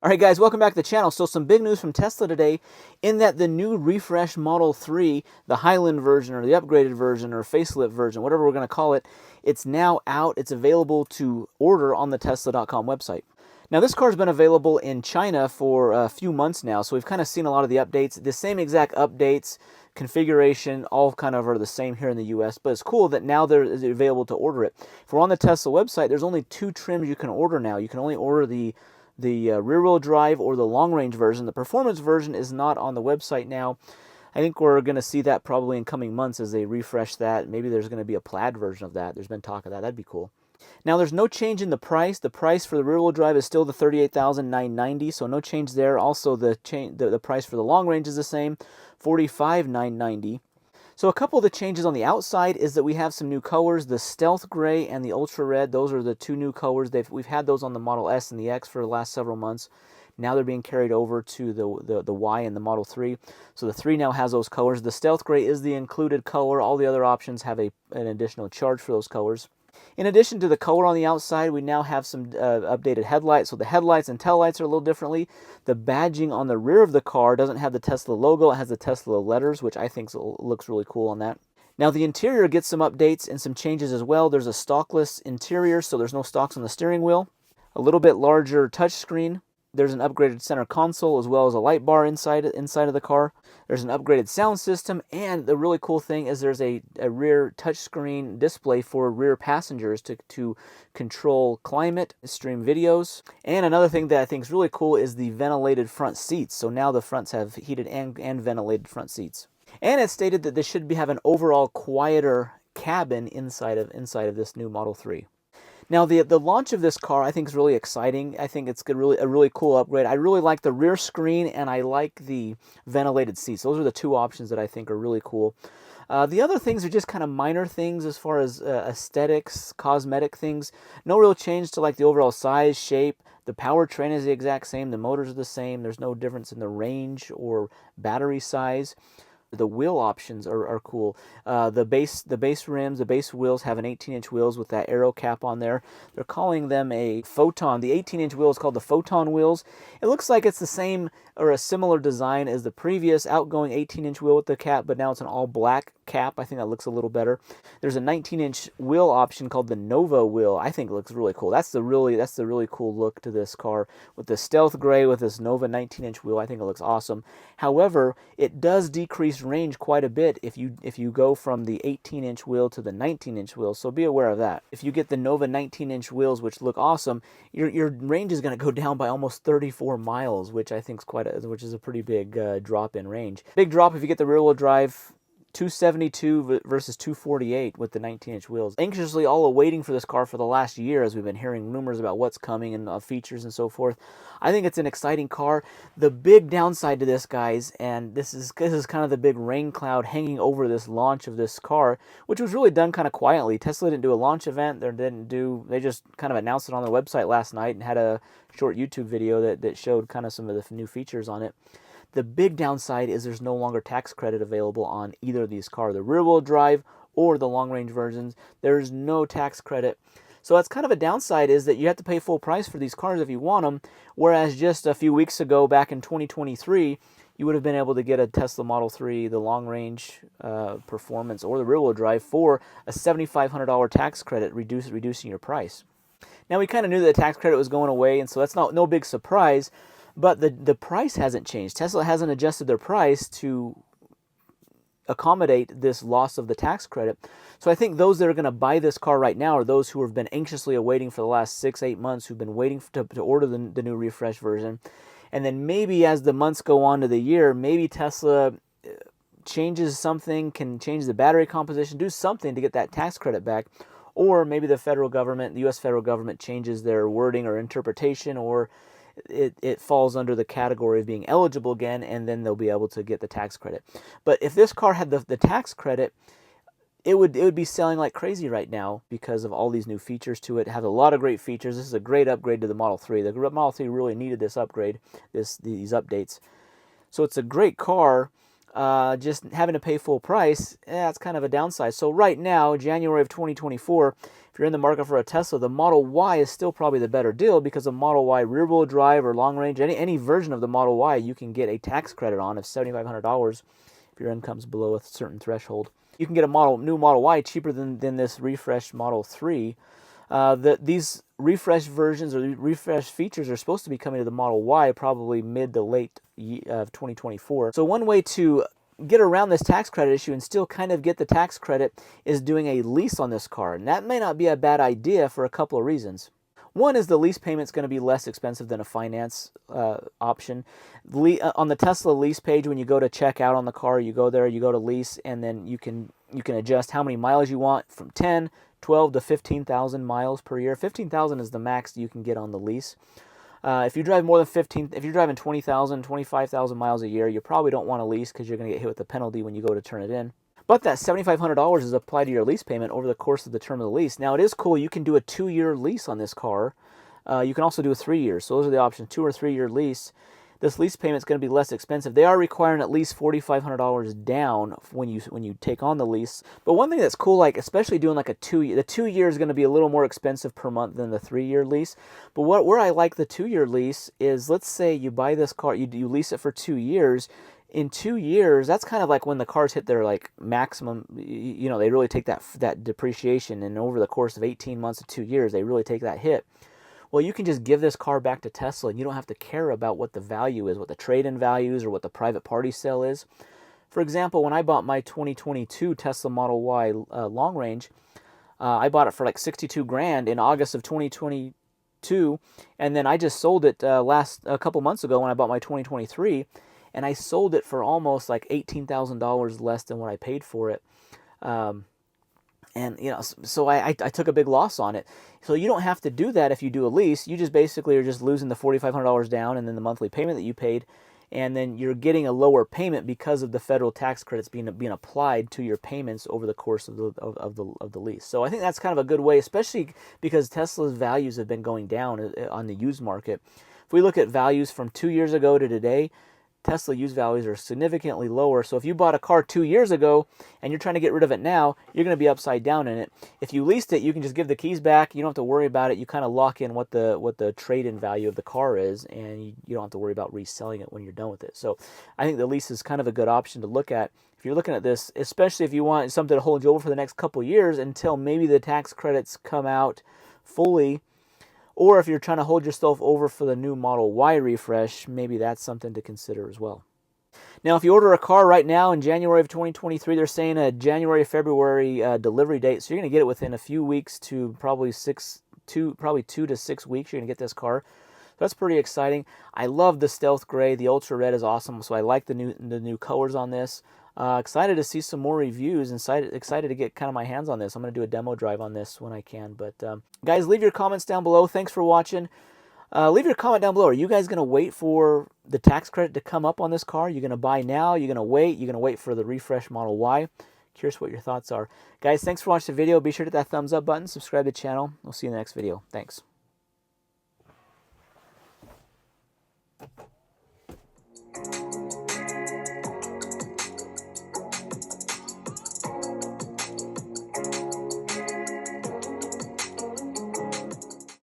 Alright guys, welcome back to the channel. So some big news from Tesla today in that the new refresh Model 3, the Highland version or the upgraded version or facelift version, whatever we're going to call it, it's now out. It's available to order on the Tesla.com website. Now this car's been available in China for a few months now, so we've kind of seen a lot of the updates. The same exact updates, configuration, all kind of are the same here in the US, but it's cool that now they're available to order it. If we're on the Tesla website, there's only two trims you can order now. You can only order the rear-wheel drive or the long-range version. The performance version is not on the website now. I think we're going to see that probably in coming months as they refresh that. Maybe there's going to be a plaid version of that. There's been talk of that. That'd be cool. Now, there's no change in the price. The price for the rear-wheel drive is still the $38,990, so no change there. Also, the price for the long range is the same, $45,990. So a couple of the changes on the outside is that we have some new colors, the Stealth Gray and the Ultra Red. Those are the two new colors. We've had those on the Model S and the X for the last several months. Now they're being carried over to the Y and the Model 3. So the 3 now has those colors. The Stealth Gray is the included color. All the other options have an additional charge for those colors. In addition to the color on the outside, we now have some updated headlights. So the headlights and taillights are a little differently. The badging on the rear of the car doesn't have the Tesla logo. It has the Tesla letters, which I think looks really cool on that. Now the interior gets some updates and some changes as well. There's a stalkless interior, so there's no stalks on the steering wheel. A little bit larger touchscreen. There's an upgraded center console as well as a light bar inside of the car. There's an upgraded sound system, and the really cool thing is there's a rear touchscreen display for rear passengers to control climate, stream videos. And another thing that I think is really cool is the ventilated front seats. So now the fronts have heated and ventilated front seats. And it's stated that this should have an overall quieter cabin inside of this new Model 3. Now, the launch of this car, I think, is really exciting. I think it's a really cool upgrade. I really like the rear screen, and I like the ventilated seats. Those are the two options that I think are really cool. The other things are just kind of minor things as far as aesthetics, cosmetic things. No real change to like the overall size, shape. The powertrain is the exact same. The motors are the same. There's no difference in the range or battery size. The wheel options are cool. The base rims, the base wheels have an 18-inch wheels with that aero cap on there. They're calling them a Photon. The 18-inch wheel is called the Photon wheels. It looks like it's the same or a similar design as the previous outgoing 18-inch wheel with the cap, but now it's an all-black cap. I think that looks a little better. There's a 19-inch wheel option called the Nova wheel. I think it looks really cool. That's the really cool look to this car with the Stealth Gray with this Nova 19-inch wheel. I think it looks awesome. However, it does decrease range quite a bit if you go from the 18-inch wheel to the 19-inch wheel, so be aware of that. If you get the Nova 19-inch wheels, which look awesome, your range is going to go down by almost 34 miles, which I think is which is a pretty big drop in range. Big drop if you get the rear-wheel drive. 272 versus 248 with the 19-inch wheels. Anxiously all awaiting for this car for the last year as we've been hearing rumors about what's coming and features and so forth. I think it's an exciting car. The big downside to this, guys, and this is kind of the big rain cloud hanging over this launch of this car, which was really done kind of quietly. Tesla didn't do a launch event. They just kind of announced it on their website last night and had a short YouTube video that showed kind of some of the new features on it. The big downside is there's no longer tax credit available on either of these cars, the rear-wheel drive or the long-range versions. There's no tax credit. So that's kind of a downside, is that you have to pay full price for these cars if you want them, whereas just a few weeks ago, back in 2023, you would have been able to get a Tesla Model 3, the long-range performance, or the rear-wheel drive for a $7,500 tax credit, reducing your price. Now, we kind of knew that the tax credit was going away, and so that's no big surprise. But the price hasn't changed. Tesla hasn't adjusted their price to accommodate this loss of the tax credit. So I think those that are going to buy this car right now are those who have been anxiously awaiting for the last 6-8 months, who've been waiting to order the new refresh version. And then maybe as the months go on to the year, maybe Tesla changes something, can change the battery composition, do something to get that tax credit back. Or maybe the U.S. federal government changes their wording or interpretation, or it falls under the category of being eligible again, and then they'll be able to get the tax credit. But if this car had the tax credit, it would be selling like crazy right now because of all these new features to it. It has a lot of great features. This is a great upgrade to the Model 3. The Model 3 really needed this upgrade, these updates. So it's a great car. just having to pay full price, that's kind of a downside. So right now, January of 2024, if you're in the market for a Tesla, the Model Y is still probably the better deal, because a Model Y rear-wheel drive or long range, any version of the Model Y, you can get a tax credit on of $7,500 if your income's below a certain threshold. You can get a new Model Y cheaper than this refreshed Model 3. These refresh versions or refresh features are supposed to be coming to the Model Y probably mid to late of 2024. So one way to get around this tax credit issue and still kind of get the tax credit is doing a lease on this car. And that may not be a bad idea for a couple of reasons. One is the lease payment's going to be less expensive than a finance option. On the Tesla lease page, when you go to check out on the car, you go there, you go to lease, and then you can adjust how many miles you want, from 10, 12 to 15,000 miles per year. 15,000 is the max you can get on the lease. If you drive more than 15, if you're driving 20,000, 25,000 miles a year, you probably don't want to lease, because you're going to get hit with a penalty when you go to turn it in. But that $7,500 is applied to your lease payment over the course of the term of the lease. Now, it is cool. You can do a 2-year lease on this car. You can also do a 3 years. So those are the options, 2 or 3 year lease. This lease payment is going to be less expensive. They are requiring at least $4,500 down when you take on the lease. But one thing that's cool, like especially doing like a 2-year, the 2 year is going to be a little more expensive per month than the 3-year lease. But where I like the 2-year lease is, let's say you buy this car, you lease it for 2 years. In 2 years, that's kind of like when the cars hit their like maximum, they really take that depreciation, and over the course of 18 months to 2 years, they really take that hit. Well, you can just give this car back to Tesla, and you don't have to care about what the value is, what the trade-in value is, or what the private party sale is. For example, when I bought my 2022 Tesla Model Y long range, I bought it for like 62 grand in August of 2022, and then I just sold it a couple months ago when I bought my 2023. And I sold it for almost like $18,000 less than what I paid for it. So I took a big loss on it. So you don't have to do that if you do a lease. You just basically are just losing the $4,500 down and then the monthly payment that you paid. And then you're getting a lower payment because of the federal tax credits being applied to your payments over the course of the lease. So I think that's kind of a good way, especially because Tesla's values have been going down on the used market. If we look at values from 2 years ago to today, Tesla used values are significantly lower. So if you bought a car 2 years ago and you're trying to get rid of it now, you're going to be upside down in it. If you leased it, you can just give the keys back. You don't have to worry about it. You kind of lock in what the trade-in value of the car is, and you don't have to worry about reselling it when you're done with it. So I think the lease is kind of a good option to look at if you're looking at this, especially if you want something to hold you over for the next couple years until maybe the tax credits come out fully. Or if you're trying to hold yourself over for the new Model Y refresh, maybe that's something to consider as well. Now, if you order a car right now in January of 2023, they're saying a January, February delivery date. So you're going to get it within a few weeks to probably 2 to 6 weeks. You're going to get this car. That's pretty exciting. I love the Stealth Gray. The Ultra Red is awesome. So I like the new colors on this. Excited to see some more reviews, and excited to get kind of my hands on this. I'm going to do a demo drive on this when I can. But guys, leave your comments down below. Thanks for watching. Leave your comment down below. Are you guys going to wait for the tax credit to come up on this car? You're going to buy now? You're going to wait? You're going to wait for the refresh Model Y? Curious what your thoughts are. Guys, thanks for watching the video. Be sure to hit that thumbs up button. Subscribe to the channel. We'll see you in the next video. Thanks.